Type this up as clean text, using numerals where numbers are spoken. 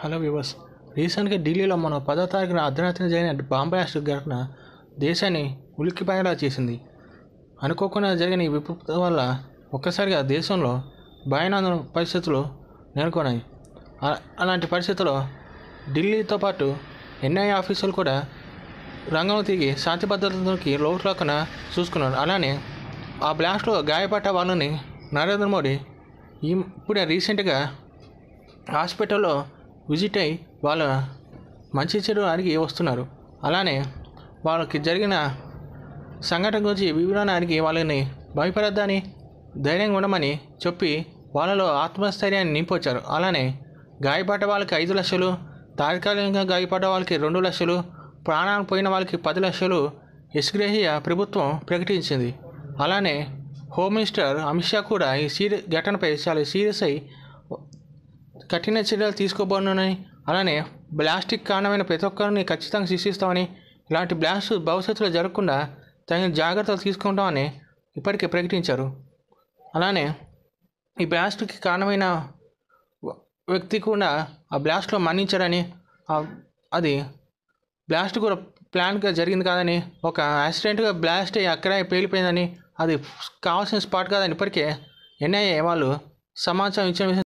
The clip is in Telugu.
Hello viewers. రీసెంట్గా ఢిల్లీలో మన 10వ తారీఖున అర్ధరాత్రి జరిగిన బాంబ్ బ్లాస్ట్ ఘటన దేశాన్ని ఉలిక్కిపడేలా చేసింది. అనుకోకుండా జరిగిన ఈ విపత్తు వల్ల ఒక్కసారిగా దేశంలో భయానక పరిస్థితులు నెలకొన్నాయి. అలాంటి పరిస్థితుల్లో ఢిల్లీతో పాటు ఎన్ఐఏ ఆఫీసులు కూడా రంగంలో దిగి శాంతి భద్రతలకి లోటు లేకుండా చూసుకున్నారు. అలానే ఆ బ్లాస్ట్లో గాయపడ్డ వాళ్ళని నరేంద్ర మోడీ ఇప్పుడే రీసెంట్గా హాస్పిటల్లో విజిట్ అయ్యి వాళ్ళ మంచి చెడు అడిగి వస్తున్నారు. అలానే వాళ్ళకి జరిగిన సంఘటన గురించి వివరణ అడిగి వాళ్ళని భయపడద్దని, ధైర్యంగా ఉండమని చెప్పి వాళ్ళలో ఆత్మస్థైర్యాన్ని నింపొచ్చారు. అలానే గాయపడ్డ వాళ్ళకి 5 లక్షలు, తాత్కాలికంగా గాయపడ్డ వాళ్ళకి 2 లక్షలు, ప్రాణాలు పోయిన వాళ్ళకి 10 లక్షలు ఎక్స్గ్రేషియా ప్రభుత్వం ప్రకటించింది. అలానే హోమ్ మినిస్టర్ అమిత్ షా కూడా ఈ ఘటనపై చాలా సీరియస్ అయ్యి కఠిన చర్యలు తీసుకోబోనని, అలానే బ్లాస్ట్కి కారణమైన ప్రతి ఒక్కరిని ఖచ్చితంగా శిక్షిస్తామని, ఇలాంటి బ్లాస్ట్ భవిష్యత్తులో జరగకుండా తగిన జాగ్రత్తలు తీసుకుంటామని ఇప్పటికే ప్రకటించారు. అలానే ఈ బ్లాస్ట్కి కారణమైన వ్యక్తి కూడా ఆ బ్లాస్ట్లో మరణించారని, అది బ్లాస్ట్ కూడా ప్లాన్గా జరిగింది కాదని, ఒక యాక్సిడెంట్గా బ్లాస్ట్ అయ్యి అక్కడే పేలిపోయిందని, అది కావాల్సిన స్పాట్ కాదని ఇప్పటికే ఎన్ఐఏ వాళ్ళు సమాచారం ఇచ్చిన విషయం